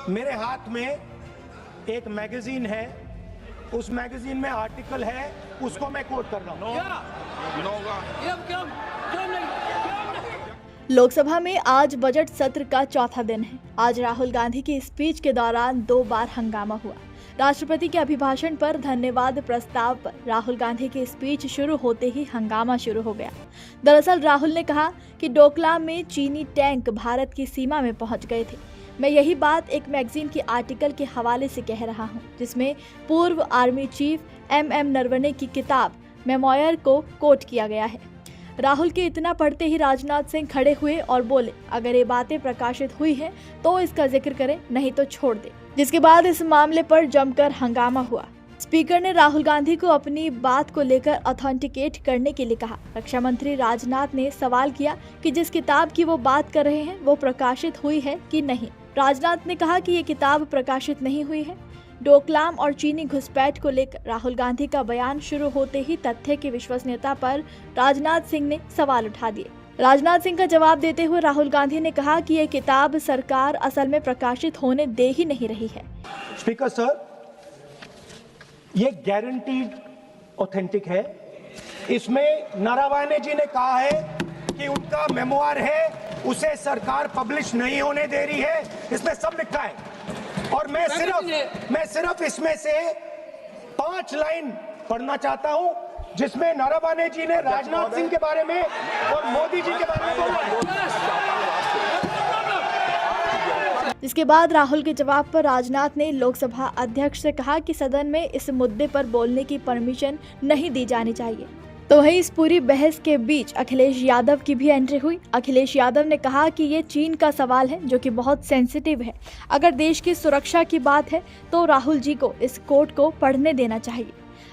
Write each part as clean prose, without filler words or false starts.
मेरे हाथ में एक मैगजीन है, उस मैगजीन में आर्टिकल है, उसको मैं कोट कर रहा हूँ। लोकसभा में आज बजट सत्र का चौथा दिन है। आज राहुल गांधी की स्पीच के दौरान 2 बार हंगामा हुआ। राष्ट्रपति के अभिभाषण पर धन्यवाद प्रस्ताव पर राहुल गांधी की स्पीच शुरू होते ही हंगामा शुरू हो गया। दरअसल राहुल ने कहा कि डोकलाम में चीनी टैंक भारत की सीमा में पहुंच गए थे। मैं यही बात एक मैगजीन के आर्टिकल के हवाले से कह रहा हूं, जिसमें पूर्व आर्मी चीफ एम नरवणे की किताब मेमोयर को कोट किया गया है। राहुल के इतना पढ़ते ही राजनाथ सिंह खड़े हुए और बोले, अगर ये बातें प्रकाशित हुई हैं तो इसका जिक्र करें, नहीं तो छोड़ दे। जिसके बाद इस मामले पर जमकर हंगामा हुआ। स्पीकर ने राहुल गांधी को अपनी बात को लेकर ऑथेंटिकेट करने के लिए कहा। रक्षा मंत्री राजनाथ ने सवाल किया कि जिस किताब की वो बात कर रहे हैं वो प्रकाशित हुई है कि नहीं। राजनाथ ने कहा कि ये किताब प्रकाशित नहीं हुई है। डोकलाम और चीनी घुसपैठ को लेकर राहुल गांधी का बयान शुरू होते ही तथ्य की विश्वसनीयता पर राजनाथ सिंह ने सवाल उठा दिए। राजनाथ सिंह का जवाब देते हुए राहुल गांधी ने कहा कि यह किताब सरकार असल में प्रकाशित होने दे ही नहीं रही है। स्पीकर सर, ये गारंटीड ऑथेंटिक है। इसमें नारावाने जी ने कहा है कि उनका मेमोयर है, उसे सरकार पब्लिश नहीं होने दे रही है। इसमें सब लिखा है और मैं सिर्फ इसमें से 5 लाइन पढ़ना चाहता हूं, जिसमें नारावाने जी ने राजनाथ सिंह के बारे में और मोदी जी के बारे में बोला है। इसके बाद राहुल के जवाब पर राजनाथ ने लोकसभा अध्यक्ष से कहा कि सदन में इस मुद्दे पर बोलने की परमिशन नहीं दी जानी चाहिए। तो वहीं इस पूरी बहस के बीच अखिलेश यादव की भी एंट्री हुई। अखिलेश यादव ने कहा कि ये चीन का सवाल है जो कि बहुत सेंसिटिव है। अगर देश की सुरक्षा की बात है तो राहुल जी को इस कोर्ट को पढ़ने देना चाहिए।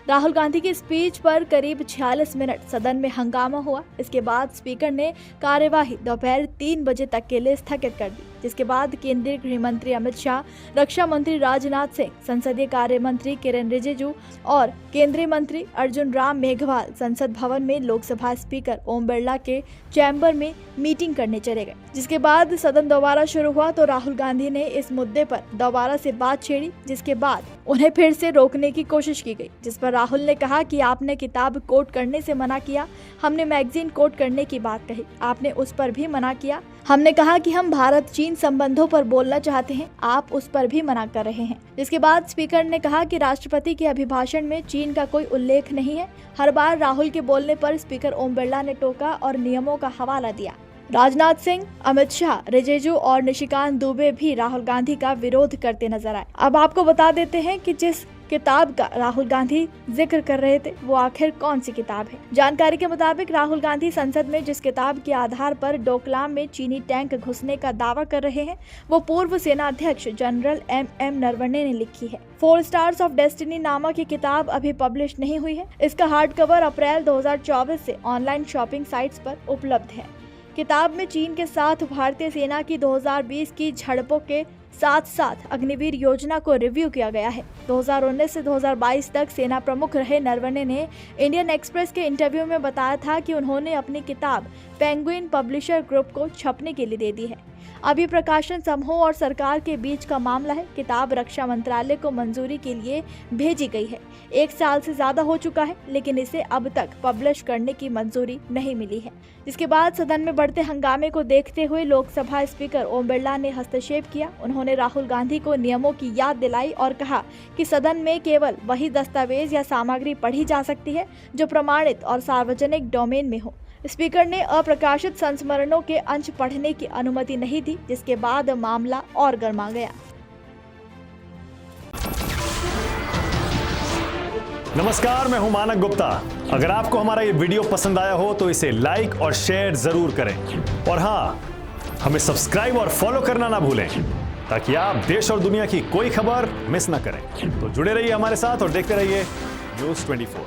राहुल गांधी की स्पीच पर करीब 46 मिनट सदन में हंगामा हुआ। इसके बाद स्पीकर ने कार्यवाही दोपहर 3 बजे तक के लिए स्थगित कर दी, जिसके बाद केंद्रीय गृह मंत्री अमित शाह, रक्षा मंत्री राजनाथ सिंह, संसदीय कार्य मंत्री किरेन रिजिजू और केंद्रीय मंत्री अर्जुन राम मेघवाल संसद भवन में लोकसभा स्पीकर ओम बिरला के चैम्बर में मीटिंग करने चले गए। जिसके बाद सदन दोबारा शुरू हुआ तो राहुल गांधी ने इस मुद्दे पर दोबारा से बात छेड़ी, जिसके बाद उन्हें फिर से रोकने की कोशिश की गई, जिस पर राहुल ने कहा कि आपने किताब कोट करने से मना किया, हमने मैगजीन कोट करने की बात कही, आपने उस पर भी मना किया। हमने कहा कि हम भारत चीन संबंधों पर बोलना चाहते हैं, आप उस पर भी मना कर रहे हैं। जिसके बाद स्पीकर ने कहा कि राष्ट्रपति के अभिभाषण में चीन का कोई उल्लेख नहीं है। हर बार राहुल के बोलने पर स्पीकर ओम बिरला ने टोका और नियमों का हवाला दिया। राजनाथ सिंह, अमित शाह, रिजिजू और निशिकांत दुबे भी राहुल गांधी का विरोध करते नजर आए। अब आपको बता देते हैं कि जिस किताब का राहुल गांधी जिक्र कर रहे थे वो आखिर कौन सी किताब है। जानकारी के मुताबिक राहुल गांधी संसद में जिस किताब के आधार पर डोकलाम में चीनी टैंक घुसने का दावा कर रहे हैं वो पूर्व सेनाध्यक्ष जनरल एम नरवणे ने लिखी है। 4 स्टार्स ऑफ डेस्टिनी नामक ये किताब अभी पब्लिश नहीं हुई है। इसका हार्ड कवर अप्रैल 2024 से ऑनलाइन शॉपिंग साइट्स पर उपलब्ध है। किताब में चीन के साथ भारतीय सेना की 2020 की झड़पों के साथ साथ अग्निवीर योजना को रिव्यू किया गया है। 2019 से 2022 तक सेना प्रमुख रहे नरवणे ने इंडियन एक्सप्रेस के इंटरव्यू में बताया था कि उन्होंने अपनी किताब पेंगुइन पब्लिशर ग्रुप को छपने के लिए दे दी है। अब ये प्रकाशन समूह और सरकार के बीच का मामला है। किताब रक्षा मंत्रालय को मंजूरी के लिए भेजी गई है। 1 साल से ज्यादा हो चुका है, लेकिन इसे अब तक पब्लिश करने की मंजूरी नहीं मिली है। जिसके बाद सदन में बढ़ते हंगामे को देखते हुए लोकसभा स्पीकर ओम बिरला ने हस्तक्षेप किया। उन्होंने राहुल गांधी को नियमों की याद दिलाई और कहा कि सदन में केवल वही दस्तावेज या सामग्री पढ़ी जा सकती है जो प्रमाणित और सार्वजनिक डोमेन में हो। स्पीकर ने अप्रकाशित संस्मरणों के अंश पढ़ने की अनुमति नहीं दी, जिसके बाद मामला और गर्मा गया। नमस्कार, मैं हूं मानक गुप्ता। अगर आपको हमारा ये वीडियो पसंद आया हो तो इसे लाइक और शेयर जरूर करें और हाँ, हमें सब्सक्राइब और फॉलो करना ना भूलें ताकि आप देश और दुनिया की कोई खबर मिस ना करें। तो जुड़े रहिए हमारे साथ और देखते रहिए न्यूज़ 24।